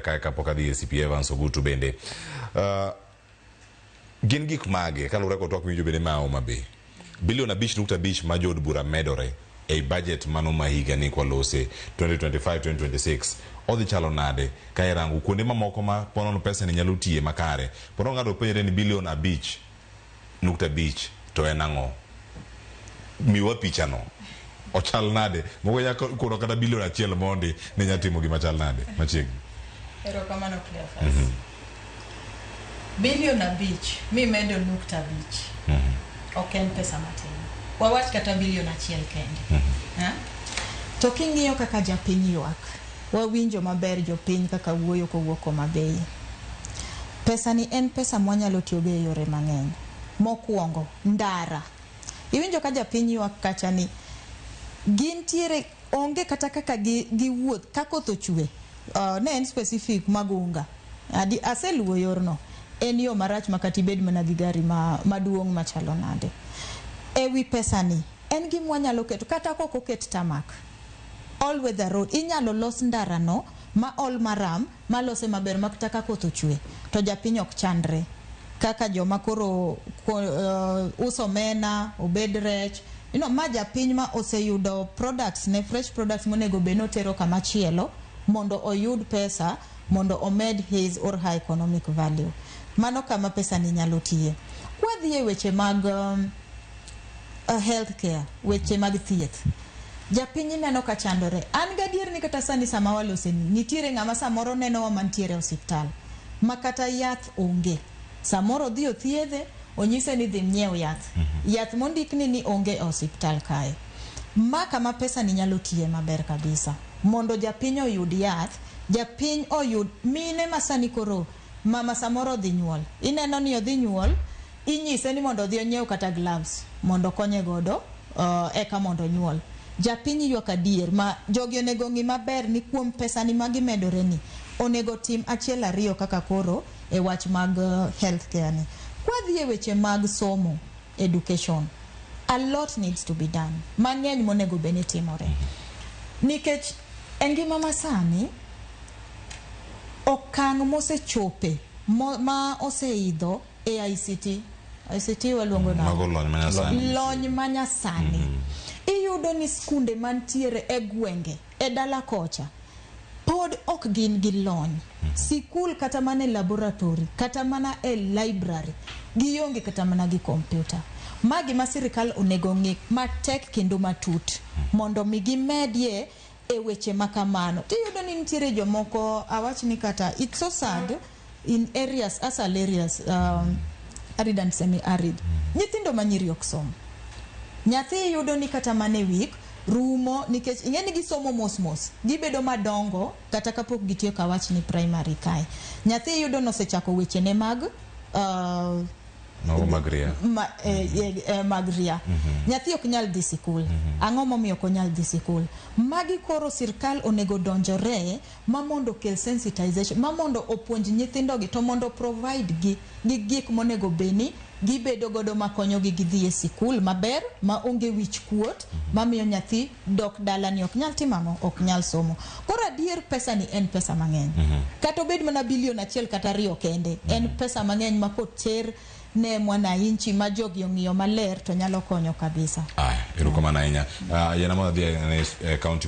kaka poka di CP Evans Ogutu bende gin gik mage kalure ko tok winjo bende ma Homa Bay bilion 5.5 ma jod bura medore e budget mano ma higa ni kwa lose 2025-2026 odhi chalo nade ka irangu kuonde mamoko ma ponono pesa ni nyalo tiye makare pono ngado penjre ni bilion 5.5 to en ang'o miwa picha no ochal nade mogo ya kuno kata bilion 1 mondi ne nyatimo gima chal nade machiegni erokamano Cleophas bilion 5 mi medo 5 ok en pesa matin wawach kata bilion 1 kende to king'iyo kaka japiny ywak wawinjo maber jopiny kaka wuoyo kowuok Homa Bay pesa ni en pesa mwanyalo tiyogo e yore mang'eny mokwongo ndara iwinjo ka japiny ywak kacha ni gintiere onge kata kaka giwuoth ka koth ochwe ne en specific magunga adi aseluwo yorno en yo marach makati bed mana gi gari maduong' machalo nade ewi pesa ni en gima nyalo keto kata koko ket tamak all weather road inyalo los ndara no ma all maram malose maber makata ka koth ochwe to japiny ok chandre kaka joma koro uso mena obed rech ma japiny ma oseyudo products ne fresh products monego beno tero kama chielo mondo oyud pesa mondo omed his or her economic value mano kama pesa ni nyalo tiye kwa dhiye weche mag healthcare weche mag thieth japiny neno ka chandore an gadier ni kata sani sama walose ni nitiere ng'ama samoro neno wa mantiere osiptal makata yath onge samoro dhi othiedhe onyise ni dhi nyiew yath mondikni ni onge osiptal kae ma kama pesa ni nyalo tiye maber kabisa mondo japiny oyud yath japiny oyud mine masani koro mama samoro dhi nyuol ineno ni odhi nyuol inyise ni mondo dhi onyiew kata gloves mondo konye godo eka mondo nyuol japiny ywak adier ma jogi onego ng'i maber ni kuom pesa ni magi medore ni onego tim 1 2 kaka koro e wach mag healthcare ni kwa dhiye weche mag somo education a lot needs to be done mang'eny monego bene timore nikech engima masani okang' mosechope ma oseidho e ICT waluongo na lony manyasani iyudo ni skunde mantiere e gwenge e dala kocha pod ok gin gi lony sikul kata mana e laboratory kata mana e library gionge kata mana gi computer magi ma sirikal onego ng'i matek kendo matut mondo mi gimedie e weche makamano tiyudo ni nitiere jomoko awach ni kata it's so sad in areas asal areas arid and semi arid nyithindo manyiri ok som nyathi yudo ni kata mane week rumo nikech ing'eni gisomo mos gibedo madongo kata kapok gitieko awach ni primary kae nyathi yudo no sechako weche ne mag magria nyathi ok nyal dhi sikul ang'o momiyo ok nyal dhi sikul magi koro sirkal onego donjore ma mondo kel sensitization ma mondo opuonj nyithindo gi to mondo provide gi gik monego beni gibedo godo makonyo gi gidhi e sikul maber ma onge wich kuot mamiyo nyathi dok dala ni ok nyal timang'o ok nyal somo koro adier pesa ni en pesa mang'eny kata obed mana bilion 1 kata 2 kende en pesa mang'eny ma koter ne mwananchi ma jogi ong'iyo maler to nyalo konyo kabisa. Erokamano ahinya. Yana madhi e county